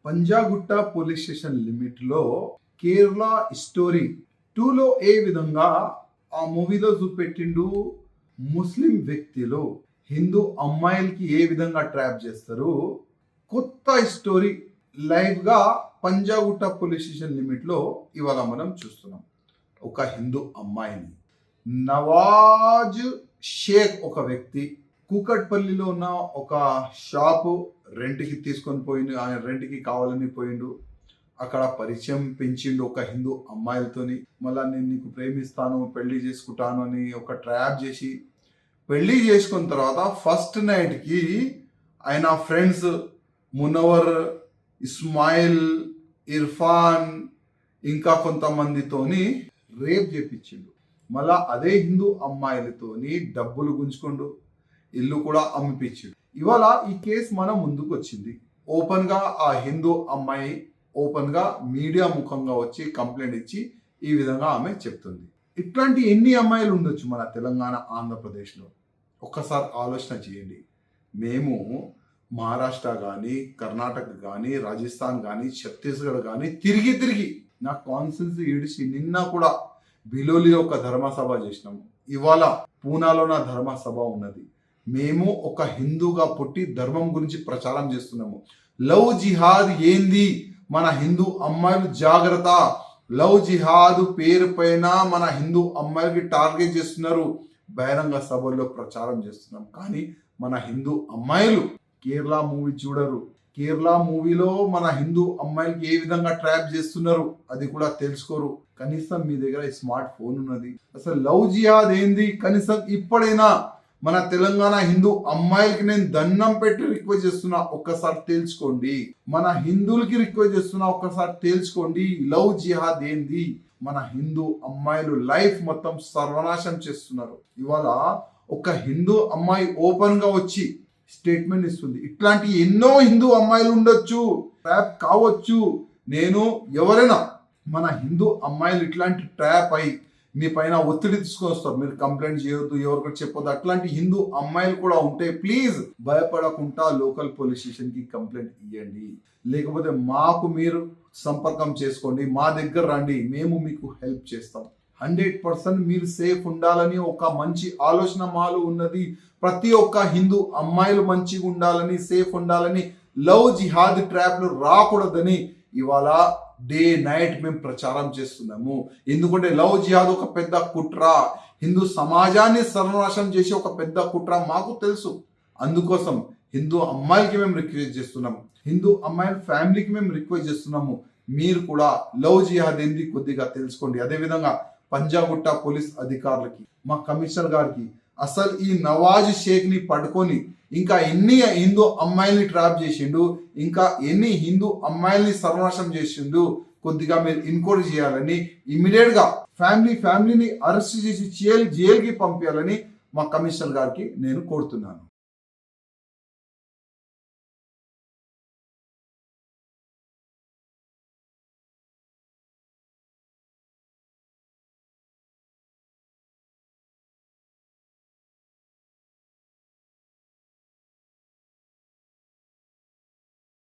Panjagutta police station లిమిట్లో Kerala Story 2లో ఏ విధంగా ఆ మూవీలో చూపెట్టిండు ముస్లిం వ్యక్తులు హిందూ అమ్మాయిలకి ఏ విధంగా ట్రాప్ చేస్తారు. కొత్త స్టోరీ లైవ్గా పంజాగుట్ట పోలీస్ స్టేషన్ లిమిట్లో ఇవాళ మనం చూస్తున్నాం. ఒక హిందూ అమ్మాయిని నవాజ్ షేక్ ఒక వ్యక్తి కూకట్పల్లిలో ఉన్న ఒక షాపు రెంట్కి తీసుకొని పోయిండు. ఆయన రెంట్కి కావాలని పోయిండు. అక్కడ పరిచయం పెంచిండు ఒక హిందూ అమ్మాయిలతోని. మళ్ళీ నేను నీకు ప్రేమిస్తాను, పెళ్లి చేసుకుంటాను అని ఒక ట్రాప్ చేసి పెళ్లి చేసుకున్న తర్వాత ఫస్ట్ నైట్కి ఆయన ఫ్రెండ్స్ మునవర్, ఇస్మాయిల్, ఇర్ఫాన్ ఇంకా కొంతమందితోని రేప్ చేపించిండు. మళ్ళా అదే హిందూ అమ్మాయిలతోని డబ్బులు గుంజుకుండు, ఇల్లు కూడా అమ్మిపించిండు. ఇవాళ ఈ కేసు మన ముందుకు వచ్చింది. ఓపెన్గా ఆ హిందూ అమ్మాయి ఓపెన్గా మీడియా ముఖంగా వచ్చి కంప్లైంట్ ఇచ్చి ఈ విధంగా ఆమె చెప్తుంది. ఇట్లాంటి ఎన్ని అమ్మాయిలు ఉండొచ్చు మన తెలంగాణ, ఆంధ్రప్రదేశ్లో? ఒక్కసారి ఆలోచన చేయండి. మేము మహారాష్ట్ర కానీ, కర్ణాటక కానీ, రాజస్థాన్ కానీ, ఛత్తీస్గఢ్ కానీ తిరిగి నా కాన్స్టిట్యున్సీ ఈడిచి నిన్న కూడా బిలోలిలో ఒక ధర్మసభ చేసినాము. ఇవాళ పూనాలో నా ధర్మసభ ఉన్నది. మేము ఒక హిందూగా పుట్టి ధర్మం గురించి ప్రచారం చేస్తున్నాము. లవ్ జిహాద్ ఏంది? మన హిందూ అమ్మాయిలు జాగ్రత్త. లవ్ జిహాద్ పేరు పైన మన హిందూ అమ్మాయిలకి టార్గెట్ చేస్తున్నారు. బహిరంగ సభల్లో ప్రచారం చేస్తున్నాం. కానీ మన హిందూ అమ్మాయిలు కేరళ మూవీ చూడరు. కేరళ మూవీలో మన హిందూ అమ్మాయిలకి ఏ విధంగా ట్రాప్ చేస్తున్నారు అది కూడా తెలుసుకోరు. కనీసం మీ దగ్గర స్మార్ట్ ఫోన్ ఉన్నది. అసలు లవ్ జిహాద్ ఏంది? కనీసం ఇప్పుడైనా మన తెలంగాణ హిందూ అమ్మాయిలకి నేను దండం పెట్టి రిక్వెస్ట్ చేస్తున్నా, ఒక్కసారి తేల్చుకోండి. మన హిందువులకి రిక్వెస్ట్ చేస్తున్నా, ఒక్కసారి తేల్చుకోండి. లవ్ జిహాద్ ఏంది? మన హిందూ అమ్మాయిలు లైఫ్ మొత్తం సర్వనాశం చేస్తున్నారు. ఇవాళ ఒక హిందూ అమ్మాయి ఓపెన్ గా వచ్చి స్టేట్మెంట్ ఇస్తుంది. ఇట్లాంటి ఎన్నో హిందూ అమ్మాయిలు ఉండొచ్చు, ట్రాప్ కావచ్చు. నేను ఎవరైనా మన హిందూ అమ్మాయిలు ఇట్లాంటి ట్రాప్ అయి మీ పైన ఒత్తిడి తీసుకొని వస్తారు, మీరు కంప్లైంట్ చేయొద్దు, ఎవరికైనా చెప్పొద్దు. అట్లాంటి హిందూ అమ్మాయిలు కూడా ఉంటే ప్లీజ్ భయపడకుండా లోకల్ పోలీస్ స్టేషన్కి కంప్లైంట్ ఇవ్వండి. లేకపోతే మాకు మీరు సంపర్కం చేసుకోండి, మా దగ్గర రండి, మేము మీకు హెల్ప్ చేస్తాం. 100% మీరు సేఫ్ ఉండాలని ఒక మంచి ఆలోచన మాలో ఉన్నది. ప్రతి ఒక్క హిందూ అమ్మాయిలు మంచిగా ఉండాలని, సేఫ్ ఉండాలని, లవ్ జిహాద్ ట్రాప్లు రాకూడదని ఇవాళ డే నైట్ మేము ప్రచారం చేస్తున్నాము. ఎందుకంటే లవ్ జిహాద్ ఒక పెద్ద కుట్ర, హిందూ సమాజాన్ని సర్వనాశనం చేసే ఒక పెద్ద కుట్ర మాకు తెలుసు. అందుకోసం హిందూ అమ్మాయిలకి మేము రిక్వెస్ట్ చేస్తున్నాము, హిందూ అమ్మాయిల ఫ్యామిలీకి మేము రిక్వెస్ట్ చేస్తున్నాము, మీరు కూడా లవ్ జిహాద్ ఏంది కొద్దిగా తెలుసుకోండి. అదేవిధంగా పంజాగుట్ట పోలీస్ అధికారులకి, మా కమిషనర్ గారికి, అసలు ఈ నవాజ్ షేక్ ని పట్టుకొని ఇంకా ఎన్ని హిందూ అమ్మాయిల్ని ట్రాప్ చేసిండు, ఇంకా ఎన్ని హిందూ అమ్మాయిల్ని సర్వనాశనం చేసిండు, కొద్దిగా మీరు ఎంక్వైరీ చేయాలని, ఇమీడియట్ గా ఫ్యామిలీని అరెస్ట్ చేసి జైలుకి పంపించాలని మా కమిషనర్ గారికి నేను కోరుతున్నాను.